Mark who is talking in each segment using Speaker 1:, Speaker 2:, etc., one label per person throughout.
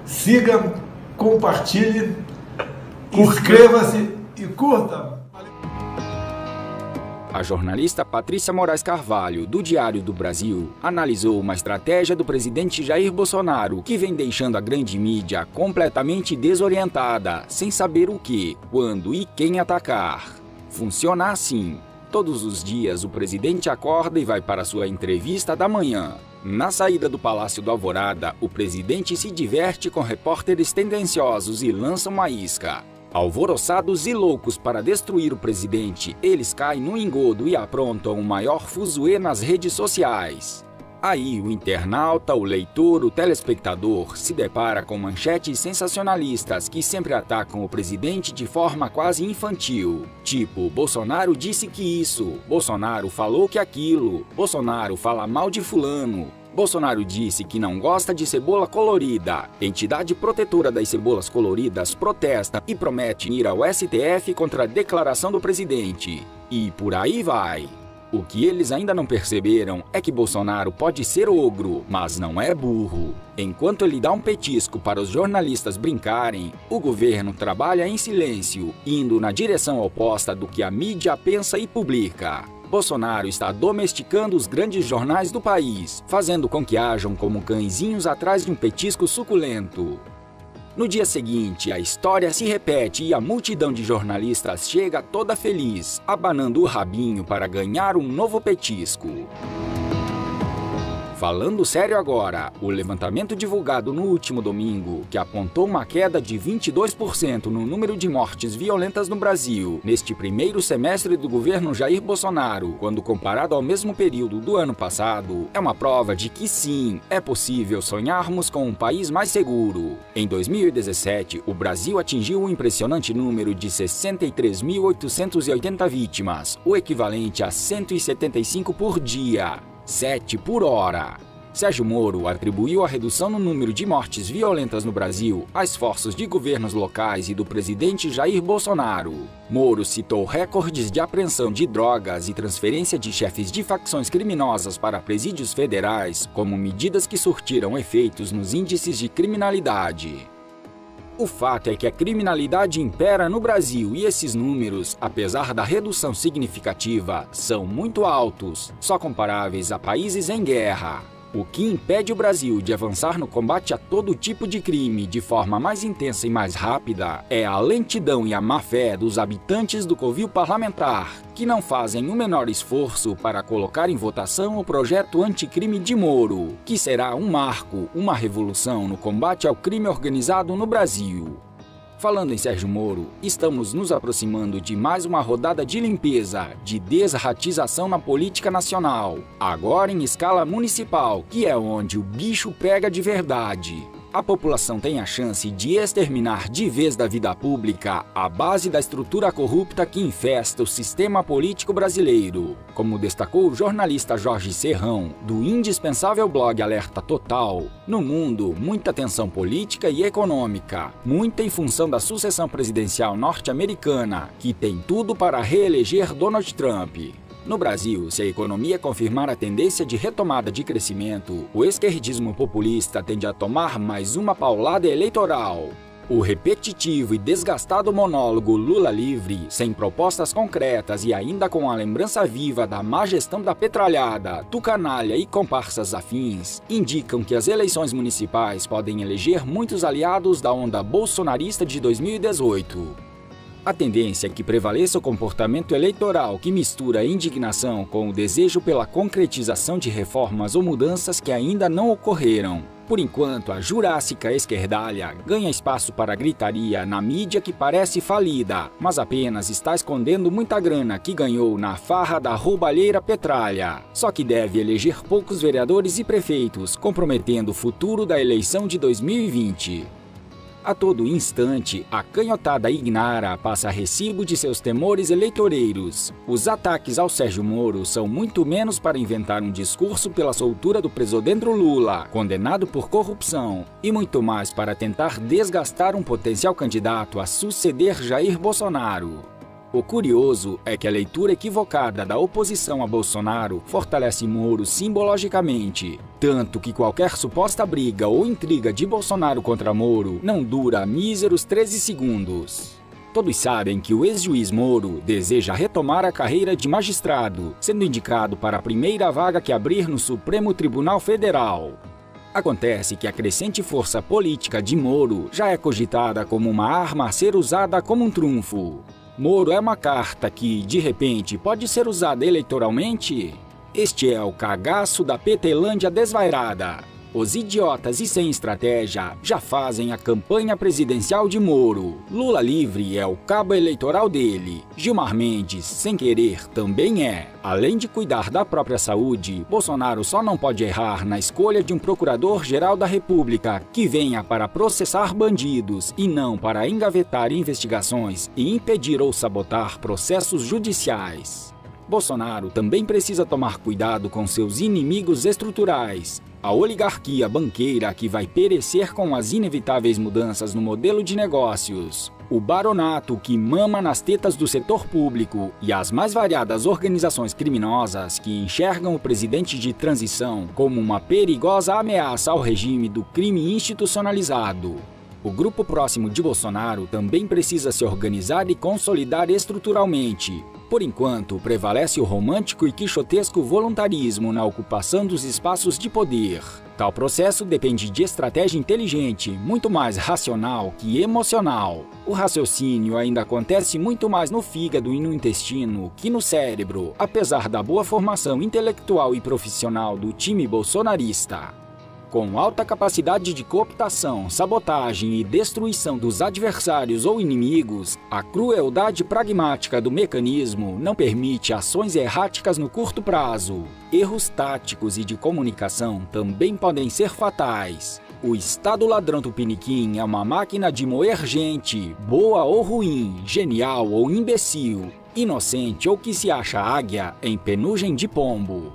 Speaker 1: Siga, compartilhe, inscreva-se e curta.
Speaker 2: A jornalista Patrícia Moraes Carvalho, do Diário do Brasil, analisou uma estratégia do presidente Jair Bolsonaro que vem deixando a grande mídia completamente desorientada, sem saber o que, quando e quem atacar. Funciona assim. Todos os dias o presidente acorda e vai para sua entrevista da manhã. Na saída do Palácio do Alvorada, o presidente se diverte com repórteres tendenciosos e lança uma isca. Alvoroçados e loucos para destruir o presidente, eles caem no engodo e aprontam o maior fuzuê nas redes sociais. Aí o internauta, o leitor, o telespectador se depara com manchetes sensacionalistas que sempre atacam o presidente de forma quase infantil. Tipo, Bolsonaro disse que isso, Bolsonaro falou que aquilo, Bolsonaro fala mal de fulano. Bolsonaro disse que não gosta de cebola colorida. Entidade protetora das cebolas coloridas protesta e promete ir ao STF contra a declaração do presidente. E por aí vai. O que eles ainda não perceberam é que Bolsonaro pode ser ogro, mas não é burro. Enquanto ele dá um petisco para os jornalistas brincarem, o governo trabalha em silêncio, indo na direção oposta do que a mídia pensa e publica. Bolsonaro está domesticando os grandes jornais do país, fazendo com que hajam como cãezinhos atrás de um petisco suculento. No dia seguinte, a história se repete e a multidão de jornalistas chega toda feliz, abanando o rabinho para ganhar um novo petisco. Falando sério agora, o levantamento divulgado no último domingo, que apontou uma queda de 22% no número de mortes violentas no Brasil neste primeiro semestre do governo Jair Bolsonaro, quando comparado ao mesmo período do ano passado, é uma prova de que sim, é possível sonharmos com um país mais seguro. Em 2017, o Brasil atingiu um impressionante número de 63.880 vítimas, o equivalente a 175 por dia. 7 por hora. Sérgio Moro atribuiu a redução no número de mortes violentas no Brasil a esforços de governos locais e do presidente Jair Bolsonaro. Moro citou recordes de apreensão de drogas e transferência de chefes de facções criminosas para presídios federais como medidas que surtiram efeitos nos índices de criminalidade. O fato é que a criminalidade impera no Brasil e esses números, apesar da redução significativa, são muito altos, só comparáveis a países em guerra. O que impede o Brasil de avançar no combate a todo tipo de crime de forma mais intensa e mais rápida é a lentidão e a má-fé dos habitantes do covil parlamentar, que não fazem o menor esforço para colocar em votação o projeto anticrime de Moro, que será um marco, uma revolução no combate ao crime organizado no Brasil. Falando em Sérgio Moro, estamos nos aproximando de mais uma rodada de limpeza, de desratização na política nacional, agora em escala municipal, que é onde o bicho pega de verdade. A população tem a chance de exterminar de vez da vida pública a base da estrutura corrupta que infesta o sistema político brasileiro. Como destacou o jornalista Jorge Serrão, do indispensável blog Alerta Total, no mundo, muita tensão política e econômica, muita em função da sucessão presidencial norte-americana, que tem tudo para reeleger Donald Trump. No Brasil, se a economia confirmar a tendência de retomada de crescimento, o esquerdismo populista tende a tomar mais uma paulada eleitoral. O repetitivo e desgastado monólogo Lula livre, sem propostas concretas e ainda com a lembrança viva da má gestão da petralhada, tucanalha e comparsas afins, indicam que as eleições municipais podem eleger muitos aliados da onda bolsonarista de 2018. A tendência é que prevaleça o comportamento eleitoral que mistura a indignação com o desejo pela concretização de reformas ou mudanças que ainda não ocorreram. Por enquanto, a jurássica esquerdalha ganha espaço para gritaria na mídia que parece falida, mas apenas está escondendo muita grana que ganhou na farra da roubalheira petralha. Só que deve eleger poucos vereadores e prefeitos, comprometendo o futuro da eleição de 2020. A todo instante, a canhotada ignara passa recibo de seus temores eleitoreiros. Os ataques ao Sérgio Moro são muito menos para inventar um discurso pela soltura do presodendro Lula, condenado por corrupção, e muito mais para tentar desgastar um potencial candidato a suceder Jair Bolsonaro. O curioso é que a leitura equivocada da oposição a Bolsonaro fortalece Moro simbologicamente, tanto que qualquer suposta briga ou intriga de Bolsonaro contra Moro não dura míseros 13 segundos. Todos sabem que o ex-juiz Moro deseja retomar a carreira de magistrado, sendo indicado para a primeira vaga que abrir no Supremo Tribunal Federal. Acontece que a crescente força política de Moro já é cogitada como uma arma a ser usada como um trunfo. Moro é uma carta que, de repente, pode ser usada eleitoralmente? Este é o cagaço da Petelândia desvairada. Os idiotas e sem estratégia já fazem a campanha presidencial de Moro. Lula livre é o cabo eleitoral dele. Gilmar Mendes, sem querer, também é. Além de cuidar da própria saúde, Bolsonaro só não pode errar na escolha de um procurador-geral da República que venha para processar bandidos e não para engavetar investigações e impedir ou sabotar processos judiciais. Bolsonaro também precisa tomar cuidado com seus inimigos estruturais. A oligarquia banqueira que vai perecer com as inevitáveis mudanças no modelo de negócios, o baronato que mama nas tetas do setor público e as mais variadas organizações criminosas que enxergam o presidente de transição como uma perigosa ameaça ao regime do crime institucionalizado. O grupo próximo de Bolsonaro também precisa se organizar e consolidar estruturalmente. Por enquanto, prevalece o romântico e quixotesco voluntarismo na ocupação dos espaços de poder. Tal processo depende de estratégia inteligente, muito mais racional que emocional. O raciocínio ainda acontece muito mais no fígado e no intestino que no cérebro, apesar da boa formação intelectual e profissional do time bolsonarista. Com alta capacidade de cooptação, sabotagem e destruição dos adversários ou inimigos, a crueldade pragmática do mecanismo não permite ações erráticas no curto prazo. Erros táticos e de comunicação também podem ser fatais. O Estado ladrão tupiniquim é uma máquina de moer gente, boa ou ruim, genial ou imbecil, inocente ou que se acha águia em penugem de pombo.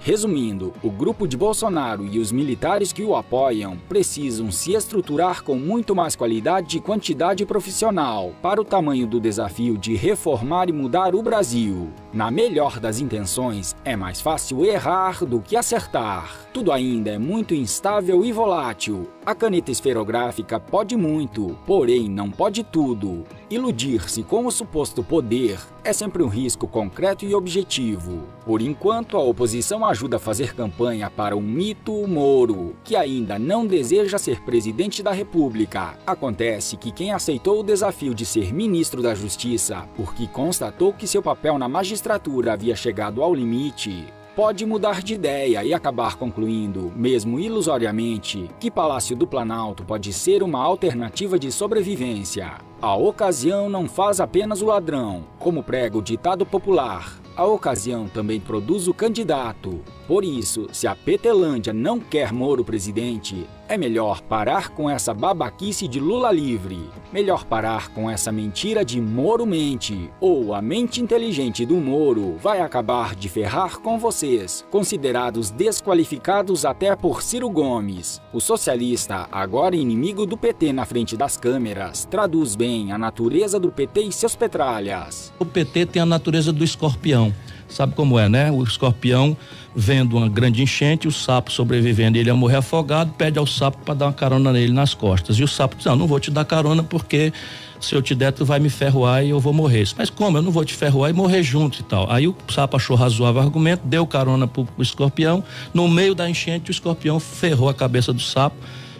Speaker 2: Resumindo, o grupo de Bolsonaro e os militares que o apoiam precisam se estruturar com muito mais qualidade e quantidade profissional para o tamanho do desafio de reformar e mudar o Brasil. Na melhor das intenções, é mais fácil errar do que acertar. Tudo ainda é muito instável e volátil. A caneta esferográfica pode muito, porém não pode tudo. Iludir-se com o suposto poder é sempre um risco concreto e objetivo. Por enquanto, a oposição ajuda a fazer campanha para um mito Moro, que ainda não deseja ser presidente da República. Acontece que quem aceitou o desafio de ser ministro da Justiça, porque constatou que seu papel na magistratura havia chegado ao limite, pode mudar de ideia e acabar concluindo, mesmo ilusoriamente, que Palácio do Planalto pode ser uma alternativa de sobrevivência. A ocasião não faz apenas o ladrão, como prega o ditado popular. A ocasião também produz o candidato. Por isso, se a Petelândia não quer Moro presidente, é melhor parar com essa babaquice de Lula livre. Melhor parar com essa mentira de Moro mente, ou a mente inteligente do Moro vai acabar de ferrar com vocês, considerados desqualificados até por Ciro Gomes. O socialista, agora inimigo do PT na frente das câmeras, traduz bem a natureza do PT e seus petralhas.
Speaker 3: O PT tem a natureza do escorpião. Sabe como é, né? O escorpião vendo uma grande enchente, o sapo sobrevivendo, ele ia morrer afogado, pede ao sapo para dar uma carona nele nas costas. E o sapo diz: não vou te dar carona porque se eu te der tu vai me ferroar e eu vou morrer. Mas como? Eu não vou te ferroar e morrer junto e tal. Aí o sapo achou razoável o argumento, deu carona pro escorpião. No meio da enchente, o escorpião ferrou a cabeça do sapo.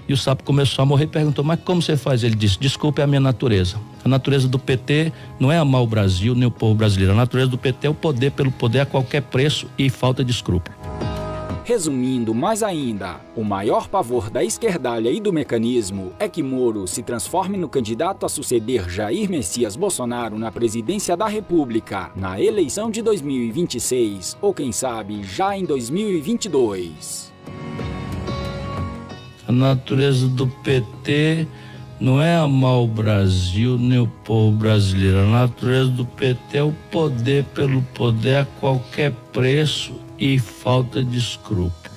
Speaker 3: E o sapo começou a morrer e perguntou: mas como você faz? Ele disse: desculpe, é a minha natureza. A natureza do PT não é amar o Brasil nem o povo brasileiro. A natureza do PT é o poder pelo poder a qualquer preço e falta de escrúpulo.
Speaker 2: Resumindo mais ainda, o maior pavor da esquerdalha e do mecanismo é que Moro se transforme no candidato a suceder Jair Messias Bolsonaro na presidência da República, na eleição de 2026 ou quem sabe já em 2022.
Speaker 3: A natureza do PT não é amar o Brasil nem o povo brasileiro. A natureza do PT é o poder pelo poder a qualquer preço e falta de escrúpulo.